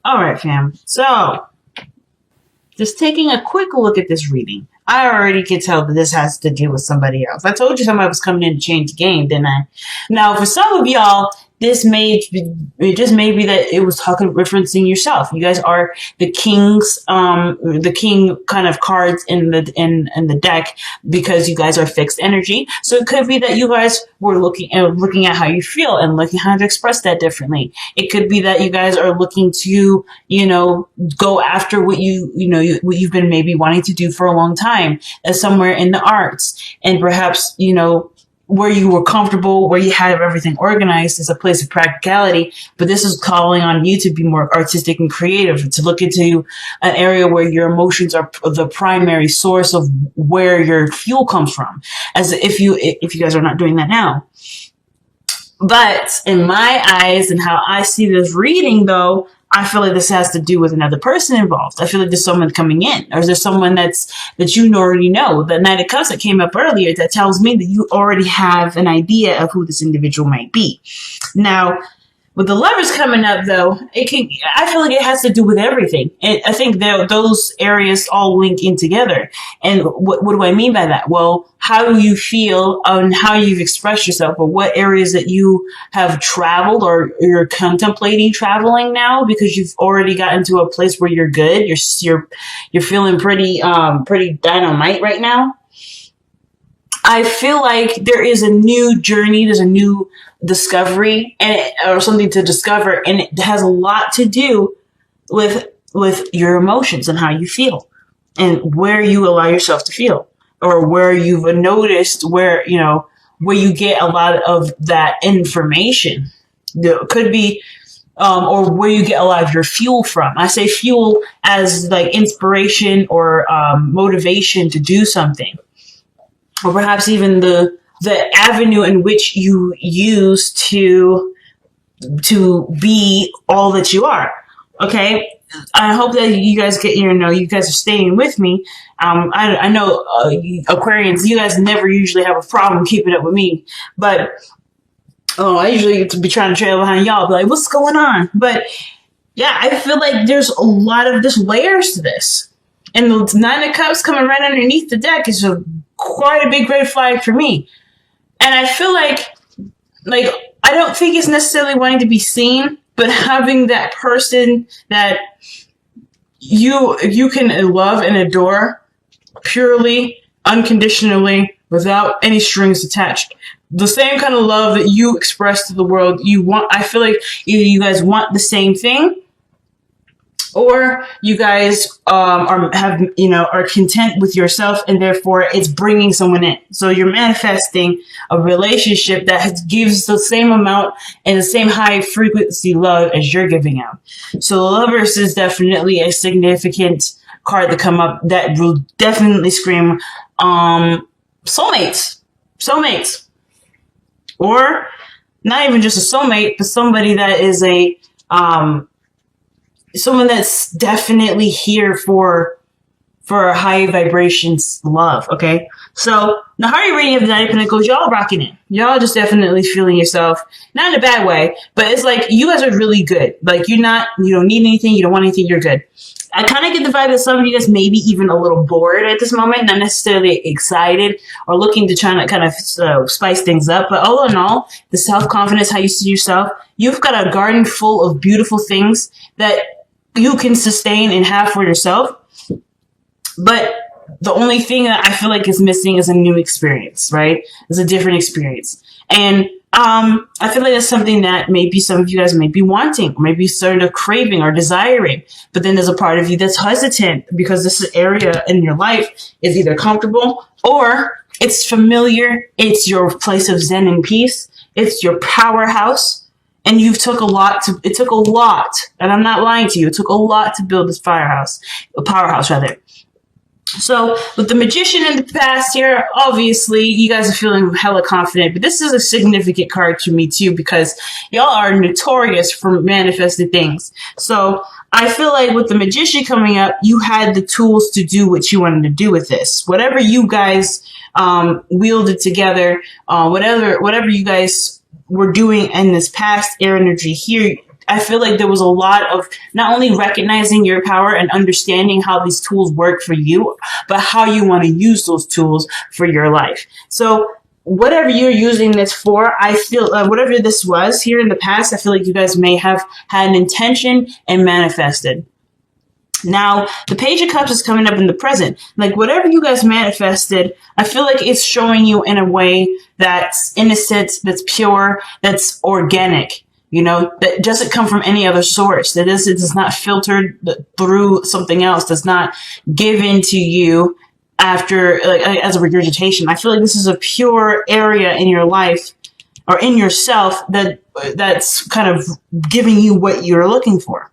All right, fam. So, just taking a quick look at this reading, I already can tell that this has to do with somebody else. I told you somebody was coming in to change the game, didn't I? Now, for some of y'all, it just may be that it was talking referencing yourself. You guys are the king kind of cards in the deck because you guys are fixed energy. So it could be that you guys were looking at how you feel and looking how to express that differently. It could be that you guys are looking to go after what what you've been maybe wanting to do for a long time, as somewhere in the arts, and perhaps where you were comfortable, where you had everything organized is a place of practicality, but this is calling on you to be more artistic and creative, to look into an area where your emotions are the primary source of where your fuel comes from, as if you guys are not doing that now. But in my eyes and how I see this reading, though, I feel like this has to do with another person involved. I feel like there's someone coming in, or is there someone that you already know? The Knight of Cups that came up earlier, that tells me that you already have an idea of who this individual might be. Now, with the Lovers coming up, though, I feel like it has to do with everything. I think those areas all link in together. And what do I mean by that? Well, how you feel and how you've expressed yourself, or what areas that you have traveled or you're contemplating traveling now because you've already gotten to a place where you're good. You're feeling pretty dynamite right now. I feel like there is a new journey, there's a new discovery, or something to discover, and it has a lot to do with your emotions and how you feel, and where you allow yourself to feel, or where you've noticed where you get a lot of that information. There could be, or where you get a lot of your fuel from. I say fuel as like inspiration or motivation to do something. Or perhaps even the avenue in which you use to be all that you are. Okay, I hope that you guys you guys are staying with me. I know Aquarians, you guys never usually have a problem keeping up with me, but I usually get to be trying to trail behind y'all, be like, what's going on? But yeah, I feel like there's a lot of layers to this, and the Nine of Cups coming right underneath the deck is quite a big red flag for me. And I feel like I don't think it's necessarily wanting to be seen, but having that person that you can love and adore purely, unconditionally, without any strings attached. The same kind of love that you express to the world. I feel like either you guys want the same thing, or you guys are content with yourself, and therefore it's bringing someone in. So you're manifesting a relationship that gives the same amount and the same high frequency love as you're giving out. So the Lovers is definitely a significant card to come up that will definitely scream soulmates, or not even just a soulmate, but somebody that is someone that's definitely here for a high vibrations love. Okay, so the Heart reading of the Nine of Pentacles, y'all rocking it. Y'all just definitely feeling yourself, not in a bad way, but it's like you guys are really good. Like you don't need anything, you don't want anything, you're good. I kind of get the vibe that some of you guys may be even a little bored at this moment, not necessarily excited or looking to try to kind of spice things up. But all in all, the self-confidence, how you see yourself, you've got a garden full of beautiful things that you can sustain and have for yourself. But the only thing that I feel like is missing is a new experience, right? It's a different experience. And I feel like that's something that maybe some of you guys may be wanting, maybe sort of craving or desiring. But then there's a part of you that's hesitant because this area in your life is either comfortable or it's familiar. It's your place of zen and peace. It's your powerhouse. And it took a lot, and I'm not lying to you, it took a lot to build this powerhouse rather. So with the Magician in the past here, obviously you guys are feeling hella confident, but this is a significant card to me too, because y'all are notorious for manifesting things. So I feel like with the Magician coming up, you had the tools to do what you wanted to do with this. Whatever you guys wielded together, whatever you guys were doing in this past air energy here, I feel like there was a lot of not only recognizing your power and understanding how these tools work for you, but how you want to use those tools for your life. So whatever you're using this for, I feel whatever this was here in the past, I feel like you guys may have had an intention and manifested. Now, the Page of Cups is coming up in the present. Like, whatever you guys manifested, I feel like it's showing you in a way that's innocent, that's pure, that's organic, you know, that doesn't come from any other source. That is, it is not filtered through something else, that's not given to you after, like, as a regurgitation. I feel like this is a pure area in your life or in yourself that's kind of giving you what you're looking for.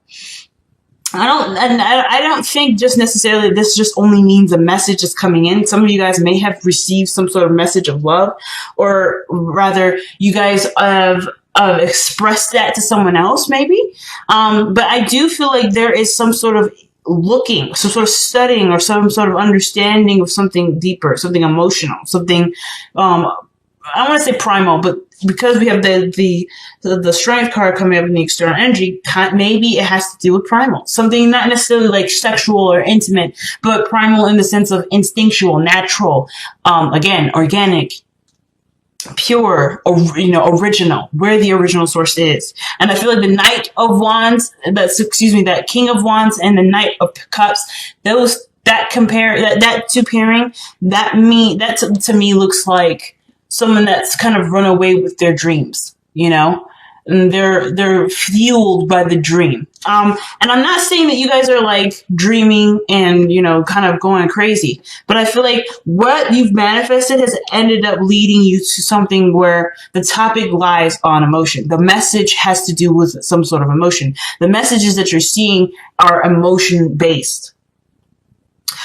I don't think just necessarily this just only means a message is coming in. Some of you guys may have received some sort of message of love, or rather you guys have expressed that to someone else maybe. But I do feel like there is some sort of looking, some sort of studying, or some sort of understanding of something deeper, something emotional, something, I want to say primal, but because we have the strength card coming up in the external energy, maybe it has to do with primal. Something not necessarily like sexual or intimate, but primal in the sense of instinctual, natural, again, organic, pure, or, you know, original, where the original source is. And I feel like the Knight of Wands, that King of Wands and the Knight of Cups, that two pairing, that to me looks like someone that's kind of run away with their dreams, you know, and they're fueled by the dream. And I'm not saying that you guys are like dreaming and, you know, kind of going crazy, but I feel like what you've manifested has ended up leading you to something where the topic lies on emotion. The message has to do with some sort of emotion. The messages that you're seeing are emotion based.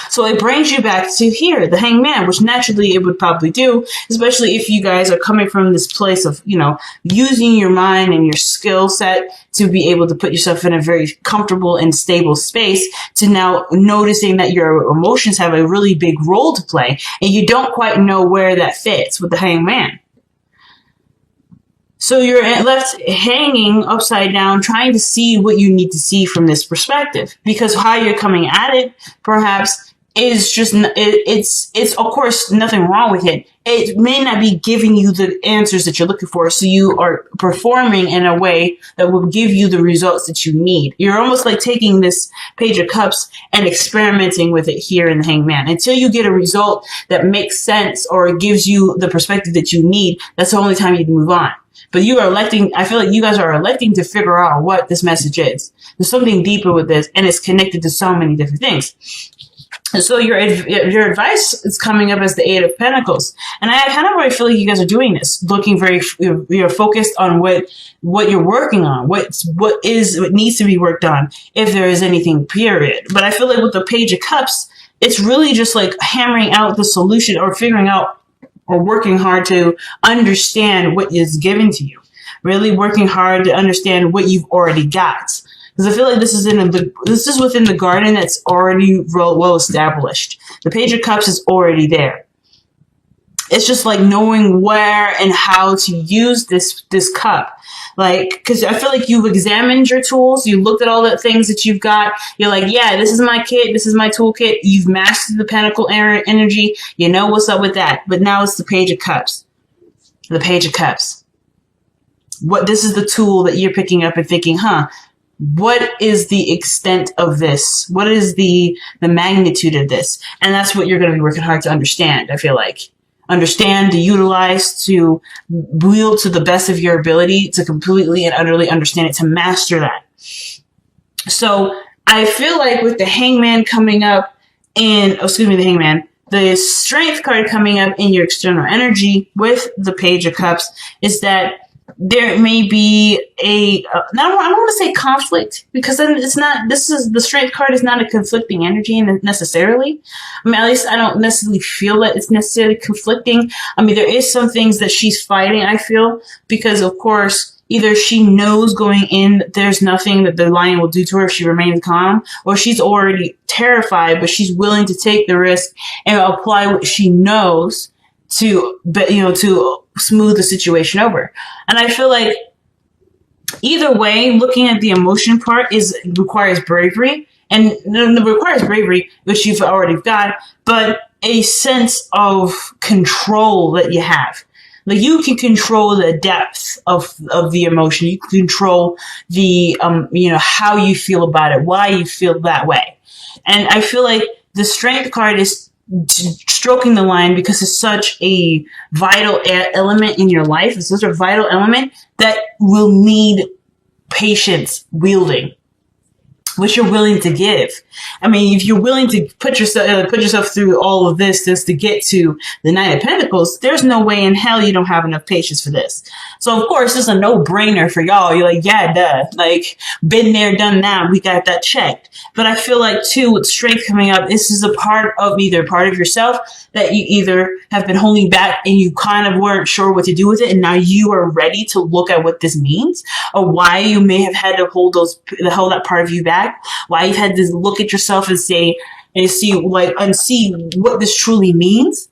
So it brings you back to here, the Hangman, which naturally it would probably do, especially if you guys are coming from this place of, you know, using your mind and your skill set to be able to put yourself in a very comfortable and stable space, to now noticing that your emotions have a really big role to play and you don't quite know where that fits with the Hangman. So you're left hanging upside down, trying to see what you need to see from this perspective, because how you're coming at it, perhaps, is just, it's of course nothing wrong with it. It may not be giving you the answers that you're looking for. So you are performing in a way that will give you the results that you need. You're almost like taking this Page of Cups and experimenting with it here in the Hangman until you get a result that makes sense or gives you the perspective that you need. That's the only time you can move on. But you are electing, I feel like you guys are electing to figure out what this message is. There's something deeper with this, and it's connected to so many different things. And so your advice is coming up as the Eight of Pentacles. And I kind of already feel like you guys are doing this, looking very, you're focused on what you're working on, what needs to be worked on, if there is anything, period. But I feel like with the Page of Cups, it's really just like hammering out the solution or figuring out or working hard to understand what is given to you. Really working hard to understand what you've already got. Because I feel like this is within the garden that's already well established. The Page of Cups is already there. It's just like knowing where and how to use this cup. Like, because I feel like you've examined your tools. You looked at all the things that you've got. You're like, yeah, this is my kit. This is my toolkit. You've mastered the Pentacle energy. You know what's up with that. But now it's the Page of Cups. The Page of Cups. This is the tool that you're picking up and thinking, what is the extent of this? What is the magnitude of this? And that's what you're going to be working hard to understand, I feel like. Understand, to utilize, to wield to the best of your ability, to completely and utterly understand it, to master that. So I feel like with the Hangman coming up the Strength card coming up in your external energy with the Page of Cups is that there may be I don't want to say conflict, because then the Strength card is not a conflicting energy necessarily. I mean, at least I don't necessarily feel that it's necessarily conflicting. I mean, there is some things that she's fighting, I feel, because of course, either she knows going in there's nothing that the lion will do to her if she remains calm, or she's already terrified, but she's willing to take the risk and apply what she knows to smooth the situation over. And I feel like Either way, looking at the emotion part requires bravery, and it requires bravery, which you've already got, but a sense of control that you have. Like, you can control the depth of the emotion. You can control the, how you feel about it, why you feel that way. And I feel like the strength card is stroking the line because it's such a vital element in your life. It's such a vital element that will need patience wielding, which you're willing to give. I mean, if you're willing to put yourself through all of this just to get to the Knight of Pentacles, there's no way in hell you don't have enough patience for this. So, of course, this is a no-brainer for y'all. You're like, yeah, duh. Like, been there, done that. We got that checked. But I feel like, too, with strength coming up, this is a part of yourself that you either have been holding back and you kind of weren't sure what to do with it, and now you are ready to look at what this means, or why you may have had to hold that part of you back, why you've had to look at yourself and see what this truly means.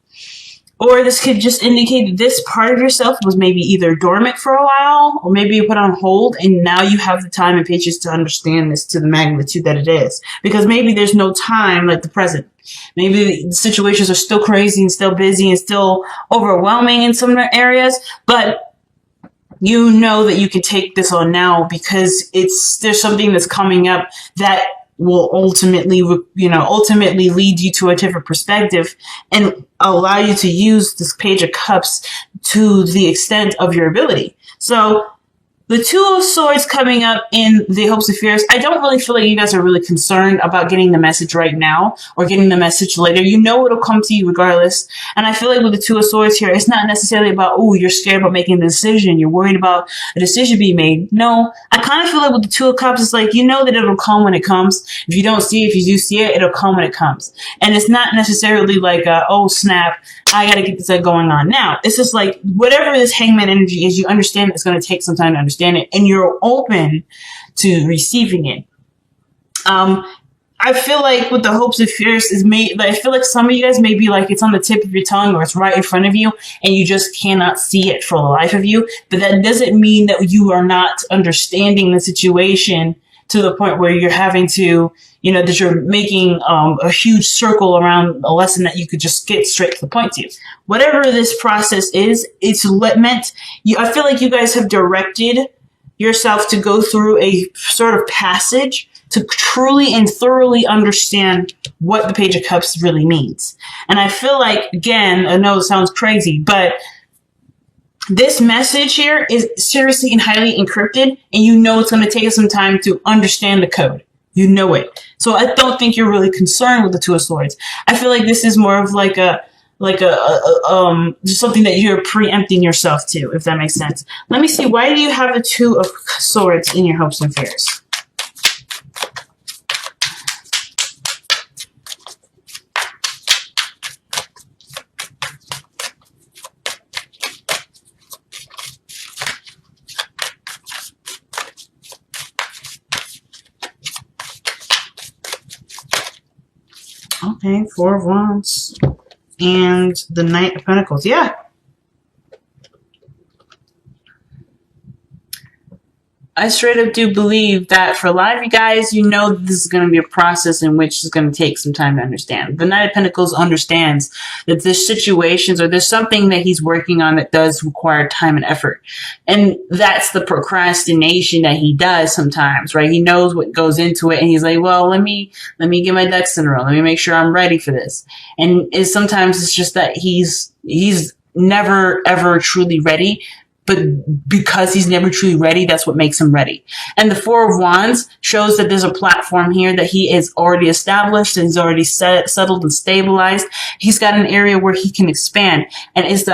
Or this could just indicate that this part of yourself was maybe either dormant for a while, or maybe you put on hold, and now you have the time and patience to understand this to the magnitude that it is. Because maybe there's no time like the present. Maybe the situations are still crazy and still busy and still overwhelming in some areas, but you know that you can take this on now because there's something that's coming up that will ultimately lead you to a different perspective and allow you to use this Page of Cups to the extent of your ability. So the Two of Swords coming up in the Hopes and Fears, I don't really feel like you guys are really concerned about getting the message right now or getting the message later. You know it'll come to you regardless. And I feel like with the Two of Swords here, it's not necessarily about, oh, you're scared about making a decision. You're worried about a decision being made. No, I kind of feel like with the Two of Cups, it's like, you know that it'll come when it comes. If you don't see it, if you do see it, it'll come when it comes. And it's not necessarily like, oh, snap, I got to get this going on now. It's just like, whatever this Hangman energy is, you understand it's going to take some time to understand it, and you're open to receiving it. I feel like with the Hopes and Fears I feel like some of you guys may be like, it's on the tip of your tongue or it's right in front of you and you just cannot see it for the life of you. But that doesn't mean that you are not understanding the situation to the point where you're having to, that you're making a huge circle around a lesson that you could just get straight to the point to. Whatever this process is, it's meant, I feel like you guys have directed yourself to go through a sort of passage to truly and thoroughly understand what the Page of Cups really means. And I feel like, again, I know it sounds crazy, but this message here is seriously and highly encrypted, and you know it's going to take us some time to understand the code. You know it. So I don't think you're really concerned with the Two of Swords. I feel like this is more of like just something that you're preempting yourself to, if that makes sense. Let me see. Why do you have the Two of Swords in your Hopes and Fears? Okay, Four of Wands and the Knight of Pentacles. Yeah. I straight up do believe that for a lot of you guys, you know this is going to be a process in which it's going to take some time to understand. The Knight of Pentacles understands that there's situations or there's something that he's working on that does require time and effort. And that's the procrastination that he does sometimes, right? He knows what goes into it and he's like, well, let me get my ducks in a row. Let me make sure I'm ready for this. And sometimes it's just that he's never ever truly ready. But because he's never truly ready, that's what makes him ready. And the Four of Wands shows that there's a platform here that he is already established and he's already settled and stabilized. He's got an area where he can expand. And it's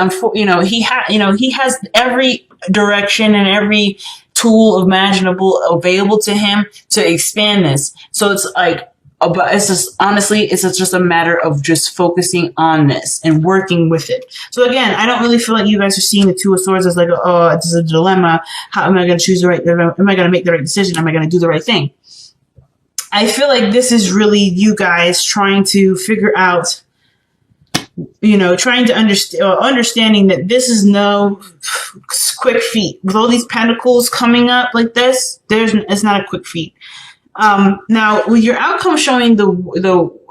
he has every direction and every tool imaginable available to him to expand this. So it's like, but it's just, honestly, it's just a matter of just focusing on this and working with it. So again, I don't really feel like you guys are seeing the Two of Swords as like, oh, it's a dilemma. How am I going to choose am I going to make the right decision? Am I going to do the right thing? I feel like this is really you guys trying to figure out trying to understanding that this is no quick feat. With all these pentacles coming up like this, it's not a quick feat. Now, with your outcome showing the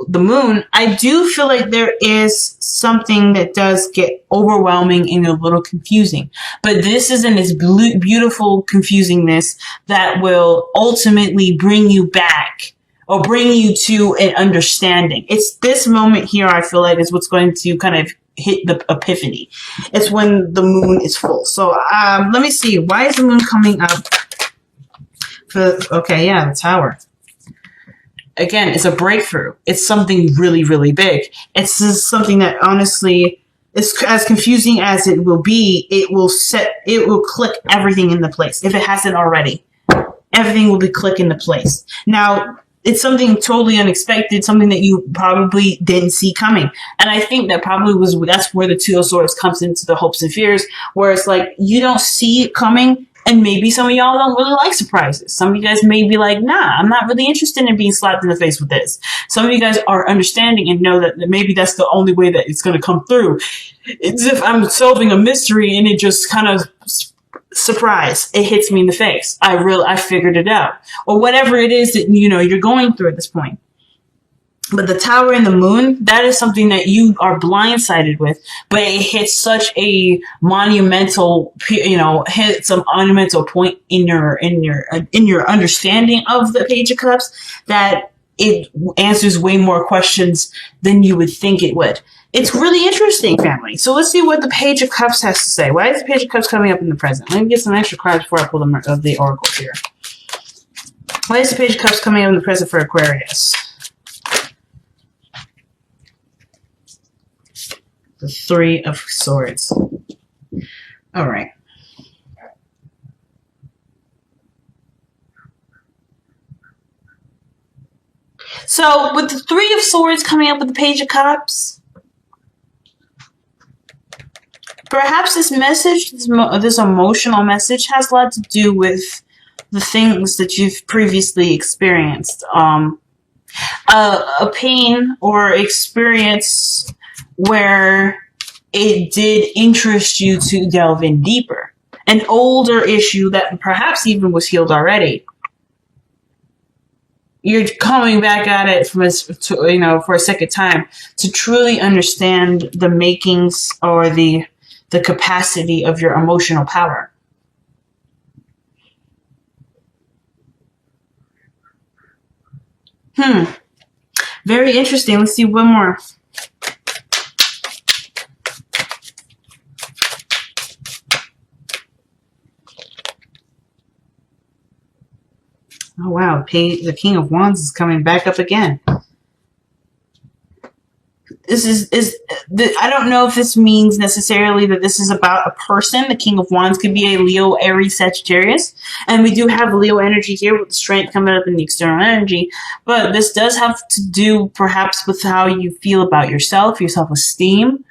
moon, I do feel like there is something that does get overwhelming and a little confusing. But this is in its beautiful confusingness that will ultimately bring you back or bring you to an understanding. It's this moment here, I feel like, is what's going to kind of hit the epiphany. It's when the moon is full. So let me see. Why is the moon coming up? Okay, yeah, the Tower. Again, it's a breakthrough. It's something really, really big. It's just something that honestly, is as confusing as it will be, it will click everything into place. If it hasn't already, everything will be click into place. Now, it's something totally unexpected, something that you probably didn't see coming. And I think that that's where the Two of Swords comes into the hopes and fears, where it's like, you don't see it coming. And maybe some of y'all don't really like surprises. Some of you guys may be like, nah, I'm not really interested in being slapped in the face with this. Some of you guys are understanding and know that maybe that's the only way that it's going to come through. It's if I'm solving a mystery and it just kind of surprise, it hits me in the face. I figured it out. Or whatever it is that, you're going through at this point. But the Tower and the moon, that is something that you are blindsided with, but it hits such a monumental, hits a monumental point in your understanding of the Page of Cups that it answers way more questions than you would think it would. It's really interesting, family. So let's see what the Page of Cups has to say. Why is the Page of Cups coming up in the present? Let me get some extra cards before I pull them of the Oracle here. Why is the Page of Cups coming up in the present for Aquarius? The Three of Swords. All right. So with the Three of Swords coming up with the Page of Cups, perhaps this message, this emotional message, has a lot to do with the things that you've previously experienced. A pain or experience where it did interest you to delve in deeper. An older issue that perhaps even was healed already. You're coming back at it for a second time to truly understand the makings or the capacity of your emotional power. Very interesting. Let's see one more. Oh, wow. The King of Wands is coming back up again. This I don't know if this means necessarily that this is about a person. The King of Wands could be a Leo, Aries, Sagittarius. And we do have Leo energy here with the strength coming up in the external energy. But this does have to do perhaps with how you feel about yourself, your self-esteem,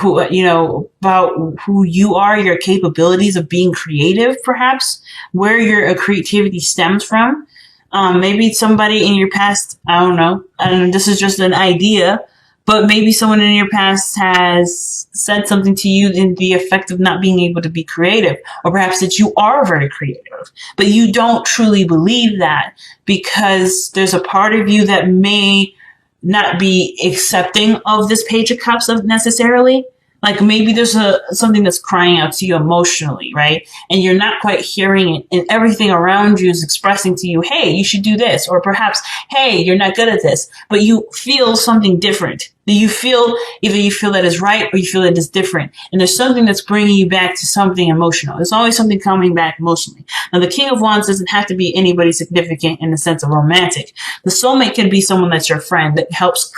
about who you are, your capabilities of being creative, perhaps, where your creativity stems from. Maybe somebody in your past, I don't know, and this is just an idea, but maybe someone in your past has said something to you in the effect of not being able to be creative, or perhaps that you are very creative, but you don't truly believe that because there's a part of you that may not be accepting of this Page of Cups necessarily. Like maybe there's something that's crying out to you emotionally, right? And you're not quite hearing it, and everything around you is expressing to you, hey, you should do this. Or perhaps, hey, you're not good at this. But you feel something different. Either you feel that is right or you feel that is different. And there's something that's bringing you back to something emotional. There's always something coming back emotionally. Now, the King of Wands doesn't have to be anybody significant in the sense of romantic. The soulmate can be someone that's your friend, that helps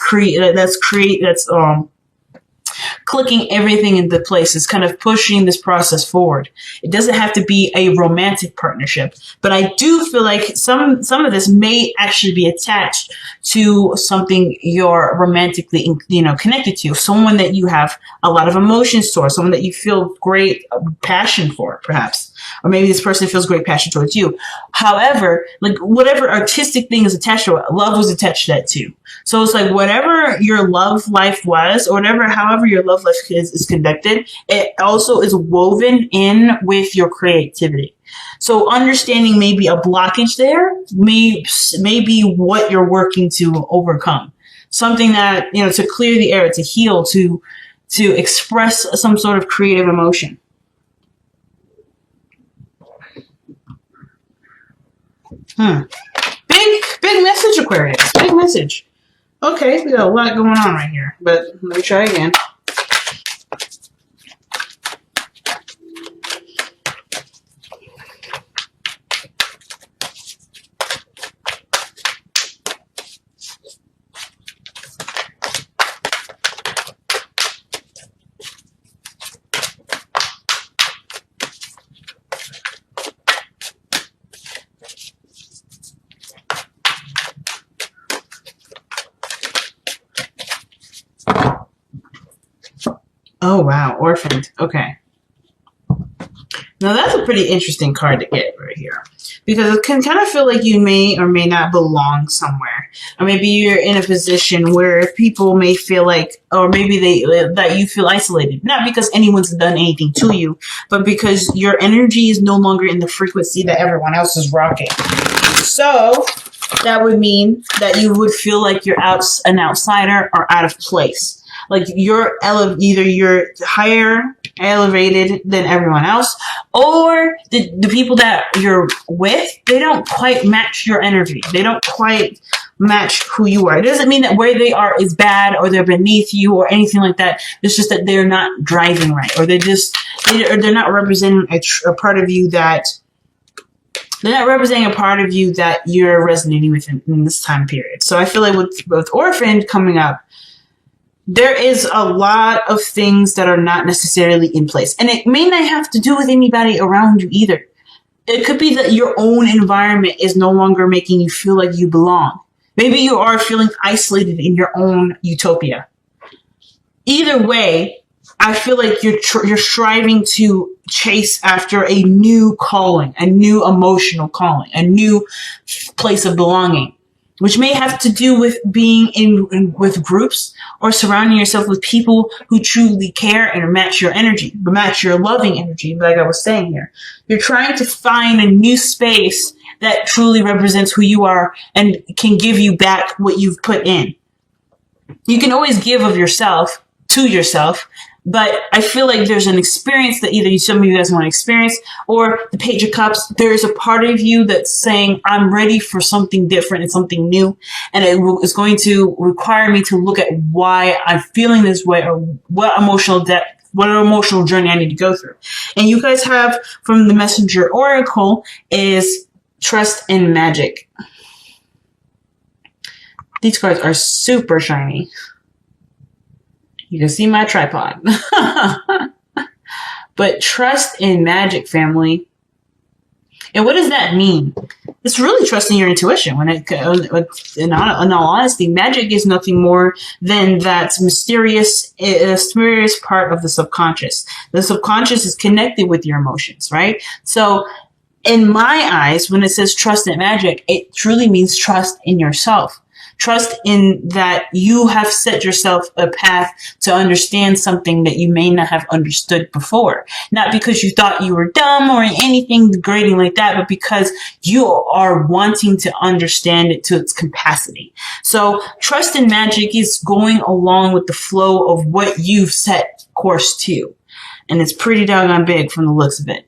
clicking everything into place, is kind of pushing this process forward. It doesn't have to be a romantic partnership, but I do feel like some of this may actually be attached to something you're romantically, connected to, someone that you have a lot of emotions towards, someone that you feel great passion for, perhaps. or maybe this person feels great passion towards you. However, like whatever artistic thing is attached to it, love was attached to that too. So it's like whatever your love life was, or however your love life is conducted, it also is woven in with your creativity. So understanding maybe a blockage there may be what you're working to overcome. Something that, to clear the air, to heal, to express some sort of creative emotion. Big message, Aquarius. Big message. Okay, we got a lot going on right here, but let me try again. Oh, wow. Orphaned. Okay. Now, that's a pretty interesting card to get right here. Because it can kind of feel like you may or may not belong somewhere. Or maybe you're in a position where people may feel like, or maybe that you feel isolated. Not because anyone's done anything to you, but because your energy is no longer in the frequency that everyone else is rocking. So, that would mean that you would feel like you're an outsider or out of place. Like either you're higher elevated than everyone else, or the people that you're with, they don't quite match your energy. They don't quite match who you are. It doesn't mean that where they are is bad or they're beneath you or anything like that. It's just that they're not driving right, or they're not representing a part of you that you're resonating with in this time period. So I feel like with Orphaned coming up, there is a lot of things that are not necessarily in place. And it may not have to do with anybody around you either. It could be that your own environment is no longer making you feel like you belong. Maybe you are feeling isolated in your own utopia. Either way, I feel like you're striving to chase after a new calling, a new emotional calling, a new place of belonging, which may have to do with being with groups or surrounding yourself with people who truly care and match your energy, match your loving energy, like I was saying here. You're trying to find a new space that truly represents who you are and can give you back what you've put in. You can always give of yourself to yourself, but I feel like there's an experience that either some of you guys want to experience, or the Page of Cups, there is a part of you that's saying, I'm ready for something different and something new. And it is going to require me to look at why I'm feeling this way, or what emotional journey I need to go through. And you guys have from the Messenger Oracle is Trust in Magic. These cards are super shiny. You can see my tripod. But trust in magic, family. And what does that mean? It's really trusting your intuition. In all honesty, magic is nothing more than that mysterious part of the subconscious. The subconscious is connected with your emotions, right? So in my eyes, when it says trust in magic, it truly means trust in yourself. Trust in that you have set yourself a path to understand something that you may not have understood before. Not because you thought you were dumb or anything degrading like that, but because you are wanting to understand it to its capacity. So trust in magic is going along with the flow of what you've set course to. And it's pretty doggone big from the looks of it.